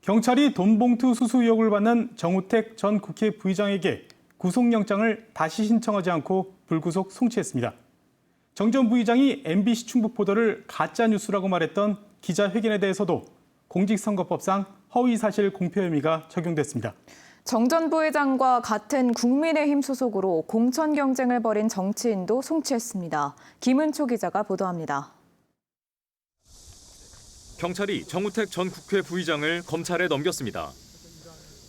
경찰이 돈봉투 수수 의혹을 받는 정우택 전 국회 부의장에게 구속영장을 다시 신청하지 않고 불구속 송치했습니다. 정 전 부의장이 MBC 충북 보도를 가짜뉴스라고 말했던 기자회견에 대해서도 공직선거법상 허위사실 공표 혐의가 적용됐습니다. 정 전 부회장과 같은 국민의힘 소속으로 공천 경쟁을 벌인 정치인도 송치했습니다. 김은초 기자가 보도합니다. 경찰이 정우택 전 국회 부의장을 검찰에 넘겼습니다.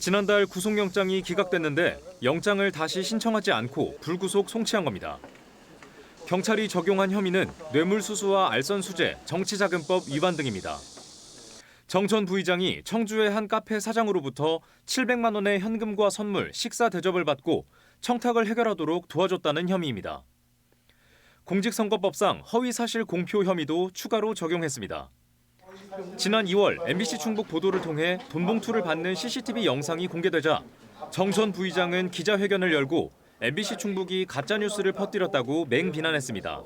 지난달 구속영장이 기각됐는데 영장을 다시 신청하지 않고 불구속 송치한 겁니다. 경찰이 적용한 혐의는 뇌물수수와 알선수재, 정치자금법 위반 등입니다. 정 전 부의장이 청주의 한 카페 사장으로부터 700만 원의 현금과 선물, 식사 대접을 받고 청탁을 해결하도록 도와줬다는 혐의입니다. 공직선거법상 허위사실 공표 혐의도 추가로 적용했습니다. 지난 2월 MBC 충북 보도를 통해 돈봉투를 받는 CCTV 영상이 공개되자 정 전 부의장은 기자회견을 열고 MBC 충북이 가짜뉴스를 퍼뜨렸다고 맹비난했습니다.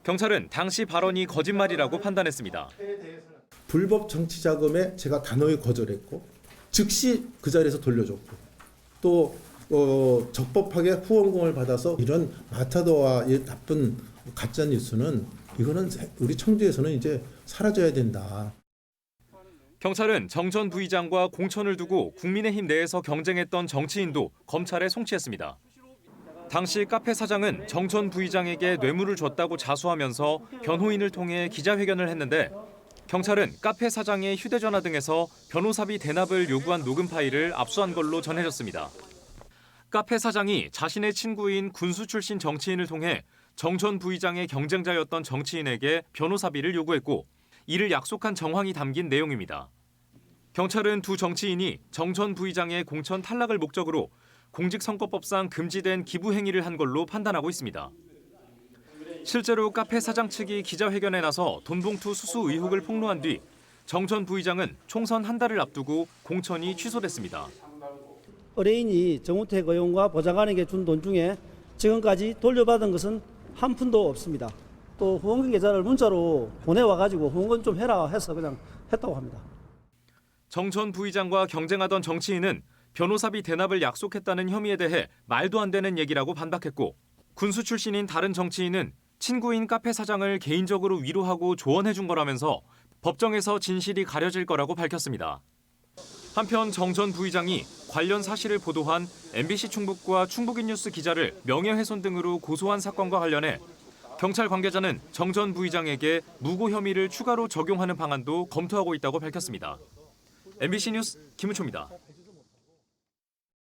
경찰은 당시 발언이 거짓말이라고 판단했습니다. 불법 정치자금에 제가 단호히 거절했고 즉시 그 자리에서 돌려줬고 또 적법하게 후원금을 받아서 이런 마타도와 이 나쁜 가짜뉴스는 이거는 우리 청주에서는 이제 사라져야 된다. 경찰은 정 전 부의장과 공천을 두고 국민의힘 내에서 경쟁했던 정치인도 검찰에 송치했습니다. 당시 카페 사장은 정 전 부의장에게 뇌물을 줬다고 자수하면서 변호인을 통해 기자회견을 했는데 경찰은 카페 사장의 휴대전화 등에서 변호사비 대납을 요구한 녹음 파일을 압수한 걸로 전해졌습니다. 카페 사장이 자신의 친구인 군수 출신 정치인을 통해 정 전 부의장의 경쟁자였던 정치인에게 변호사비를 요구했고 이를 약속한 정황이 담긴 내용입니다. 경찰은 두 정치인이 정 전 부의장의 공천 탈락을 목적으로 공직선거법상 금지된 기부 행위를 한 걸로 판단하고 있습니다. 실제로 카페 사장 측이 기자회견에 나서 돈봉투 수수 의혹을 폭로한 뒤 정 전 부의장은 총선 한 달을 앞두고 공천이 취소됐습니다. 의뢰인이 정우택 의원과 보좌관에게 준 돈 중에 지금까지 돌려받은 것은 한 푼도 없습니다. 또 후원금 계좌를 문자로 보내와가지고 후원금 좀 해라 해서 그냥 했다고 합니다. 정 전 부의장과 경쟁하던 정치인은 변호사비 대납을 약속했다는 혐의에 대해 말도 안 되는 얘기라고 반박했고 군수 출신인 다른 정치인은 친구인 카페 사장을 개인적으로 위로하고 조언해 준 거라면서 법정에서 진실이 가려질 거라고 밝혔습니다. 한편 정 전 부의장이 관련 사실을 보도한 MBC 충북과 충북인뉴스 기자를 명예훼손 등으로 고소한 사건과 관련해 경찰 관계자는 정 전 부의장에게 무고 혐의를 추가로 적용하는 방안도 검토하고 있다고 밝혔습니다. MBC 뉴스 김은초입니다.